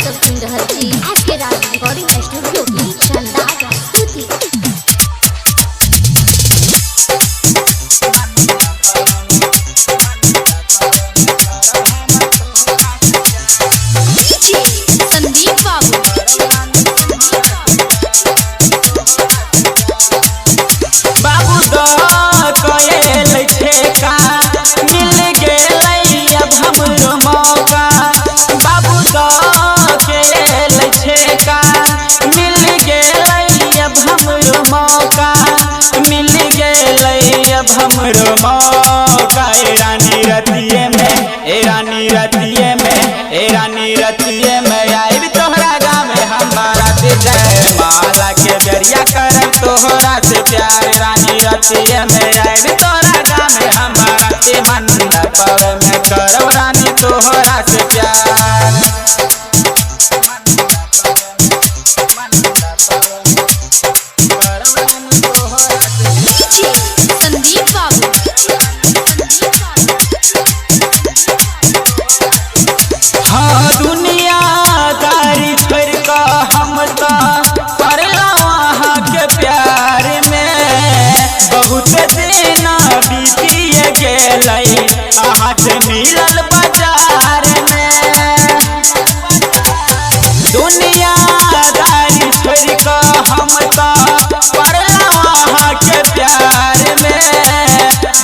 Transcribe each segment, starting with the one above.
सब सुन रहल छी एसके राज रिकॉर्डिंग स्टूडियो की शानदार प्रस्तुति। संदीप बाबू दो कोयल ठेका मिल गेलै अब हमरो मौका। बाबू दो कोयल ठेका मिल गेलै अब हमरो मौका। मिल गेलै अब हमरो मौका। ए रानी रतिये में, ए रानी रतिये में, ए रानी रतिये में आइब तोहरा गाँव में हमारा ते जय माला के बेरिया करब तोहरा से प्यार। रानी रतिये में आइब तोहरा गाँव में हमारा ते मंडप में करब रानी तोहरा से प्यार। संदीप हाँ दुनियादारी छोड़ का हम तो पड़ला वहाँ के प्यार में। बहुत दिन बीतिए गेलै हाथ मिलल बाजार में। दुनियादारी छोड़ का हम तो पड़ला वहाँ के प्यार में।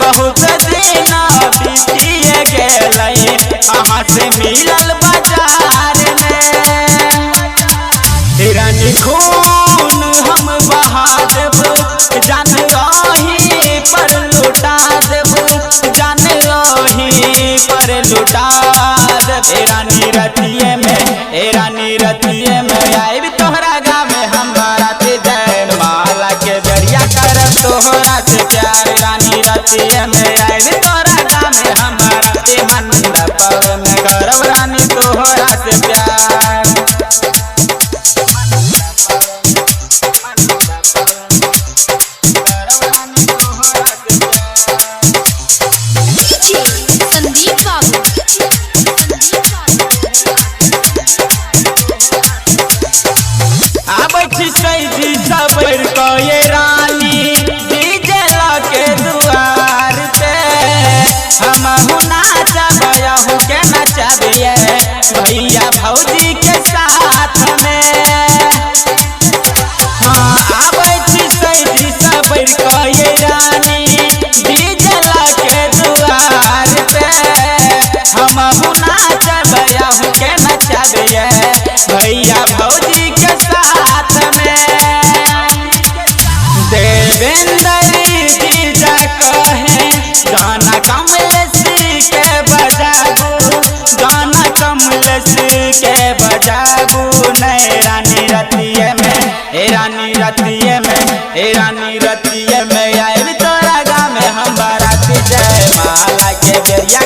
बहुत दिन बीतिए गेलै हाथ मिलल बाजार में। रानी खून हम बहा देब जान रही पर लुटा देब, जान रही पर लुटा देब। ए रानी रतिये में, ए रानी रतिये में आइब तोहरा गाँव में हमारा ते जय माला के बेरिया करब तोहरा से प्यार। रानी रतिये में आइब तोहरा गाँव में हमारा ते मंडप में करब रानी तोहरा से प्यार। संदीप आबै छी सैदी सबर को ये रानी डीजे के दुआर पे। हमहु नाचब के नचबिए भैया भौजी के साथ में। हाँ आबै छी सैदी सबर को ये रानी डीजे के दुआर पे। हमहु नाचब के नचबिए भैया भौजी के साथ में। देवेंद्र जीजा कहे गाना कमलेश के बजाबू, गाना कमलेश के बजाबू। नहीं रानी रतिये में, ए रानी रतिये में, ए रानी रतिये में आइब तोरा गाँव में हमारा जय माला के बेरिया